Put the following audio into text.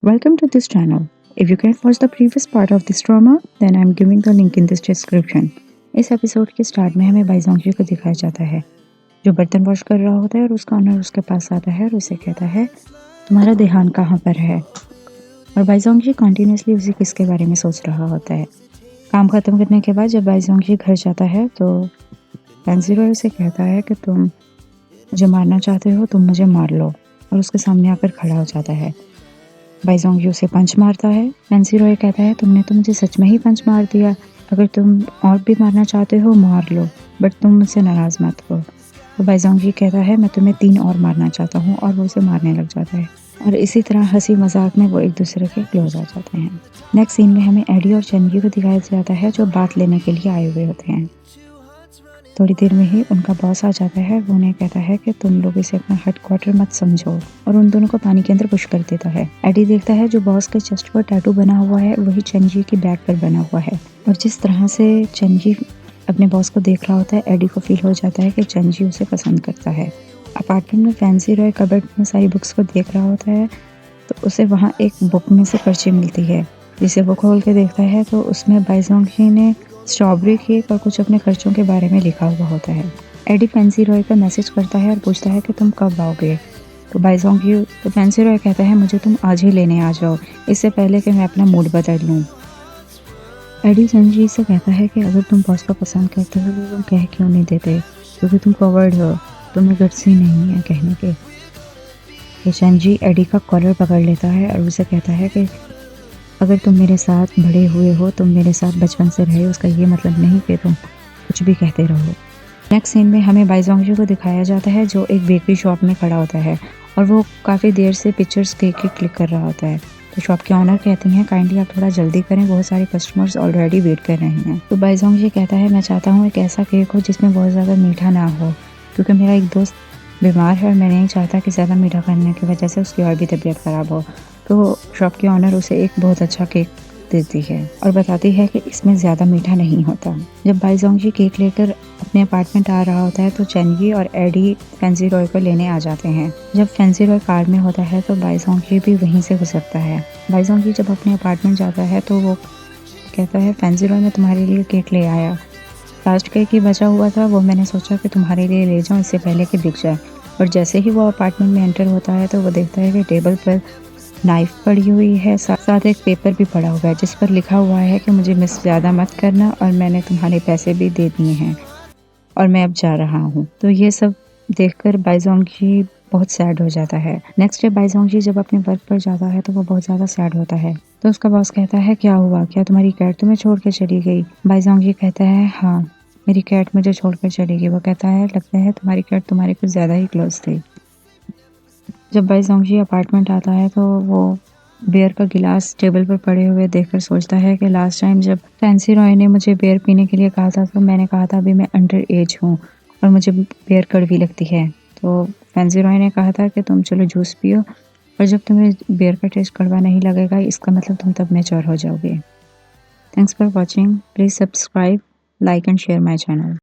Welcome to this channel. If you can't watch the previous part of this drama, then I'm giving the link in this description. इस episode के start में हमें बाईजोंग को दिखाया जाता है जो बर्तन वॉश कर रहा होता है और उसका ऑनर उसके पास आता है और उसे कहता है तुम्हारा ध्यान कहाँ पर है। और बाईजोंग कंटिन्यूसली उसी किसके बारे में सोच रहा होता है। काम खत्म करने के बाद जब बाईजोंग घर जाता है तो फैंसी उसे कहता है कि तुम मुझे मारना चाहते हो, तुम मुझे मार लो, और उसके सामने आकर खड़ा हो जाता है। बाईजोंग उसे पंच मारता है। फैंसी कहता है तुमने तो मुझे सच में ही पंच मार दिया, अगर तुम और भी मारना चाहते हो मार लो, बट तुम मुझसे नाराज मत हो। तो बाईजोंग कहता है मैं तुम्हें 3 और मारना चाहता हूँ, और वो उसे मारने लग जाता है। और इसी तरह हंसी मजाक में वो एक दूसरे के क्लोज आ जाते हैं। नेक्स्ट सीन में हमें एडी और चंगी को दिखाया जाता है जो बात लेने के लिए आए हुए होते हैं। थोड़ी देर में ही उनका बॉस आ जाता है। वो उन्हें कहता है कि तुम लोग इसे अपना हेडक्वार्टर मत समझो, और उन दोनों को पानी के अंदर पुश कर देता है। एडी देखता है जो बॉस के चेस्ट पर टैटू बना हुआ है वही चंजी की बैक पर बना हुआ है, और जिस तरह से चंजी अपने बॉस को देख रहा होता है एडी को फील हो जाता है कि चंजी उसे पसंद करता है। अपार्टमेंट में फैंसी कबर्ड में सारी बुक्स को देख रहा होता है तो उसे वहाँ एक बुक में से पर्ची मिलती है, जिसे वो खोल के देखता है तो उसमें बाईजोंग ने स्ट्रॉबेरी केक और कुछ अपने खर्चों के बारे में लिखा हुआ होता है। एडी फैंसी को मैसेज करता है और पूछता है कि तुम कब आओगे। तो फैंसी कहता है मुझे तुम आज ही लेने आ जाओ, इससे पहले कि मैं अपना मूड बदल लूँ। एडी चंजी से कहता है कि अगर तुम बॉस को पसंद करते हो तो तुम कह क्यों नहीं देते, क्योंकि तुम कवर्ड हो, तुम्हें गट्स ही नहीं है कहने के। तो चंजी एडी का कॉलर पकड़ लेता है और उसे कहता है कि अगर तुम मेरे साथ बड़े हुए हो, तुम मेरे साथ बचपन से रहे, उसका ये मतलब नहीं कि तुम कुछ भी कहते रहो। नेक्स्ट सीन में हमें बाईजोंग को दिखाया जाता है जो एक बेकरी शॉप में खड़ा होता है और वो काफ़ी देर से पिक्चर्स केक की क्लिक कर रहा होता है। तो शॉप के ऑनर कहती हैं काइंडली आप थोड़ा जल्दी करें, बहुत सारे कस्टमर्स ऑलरेडी वेट कर रहे हैं। तो बाईजोंग कहता है मैं चाहता हूँ एक ऐसा केक हो जिसमें बहुत ज़्यादा मीठा ना हो, क्योंकि मेरा एक दोस्त बीमार है और मैं नहीं चाहता कि ज़्यादा मीठा खाने की वजह से उसकी और भी तबीयत ख़राब हो। तो शॉप की ऑनर उसे एक बहुत अच्छा केक देती है और बताती है कि इसमें ज़्यादा मीठा नहीं होता। जब बाईजोंग केक लेकर अपने अपार्टमेंट आ रहा होता है तो चंगी और एडी फैंसी को लेने आ जाते हैं। जब फैंसी कार में होता है तो बाईजोंग भी वहीं से गुजरता है। बाईजोंग जब अपने अपार्टमेंट जाता है तो वो कहता है फैंसी मैं तुम्हारे लिए केक ले आया, लास्ट केक ही बचा हुआ था, वो मैंने सोचा कि तुम्हारे लिए ले जाऊँ इससे पहले कि बिक जाए। और जैसे ही वो अपार्टमेंट में एंटर होता है तो वो देखता है कि टेबल पर नाइफ पड़ी हुई है, साथ एक पेपर भी पड़ा हुआ है जिस पर लिखा हुआ है कि मुझे मिस ज़्यादा मत करना और मैंने तुम्हारे पैसे भी दे दिए हैं और मैं अब जा रहा हूँ। तो ये सब देखकर बाईजोंग बहुत सैड हो जाता है। नेक्स्ट डे बाईजोंग जब अपने वर्क पर जाता है तो वो बहुत ज़्यादा सैड होता है। तो उसका बॉस कहता है क्या हुआ, क्या तुम्हारी कैट तुम्हें छोड़ के चली गई। बाईजोंग कहता है हाँ मेरी कैट मुझे छोड़कर चली गई। वो कहता है लगता है तुम्हारी कैट तुम्हारे कुछ ज़्यादा ही क्लोज थी। जब बाईजोंग अपार्टमेंट आता है तो वो बियर का गिलास टेबल पर पड़े हुए देखकर सोचता है कि लास्ट टाइम जब फैंसी ने मुझे बियर पीने के लिए कहा था तो मैंने कहा था अभी मैं अंडर एज हूँ और मुझे बियर कड़वी लगती है। तो फैंसी ने कहा था कि तुम चलो जूस पियो, और जब तुम्हें बियर का टेस्ट कड़वा नहीं लगेगा इसका मतलब तुम तब मैच्योर हो जाओगे। Thanks for watching, please subscribe, like and share my channel.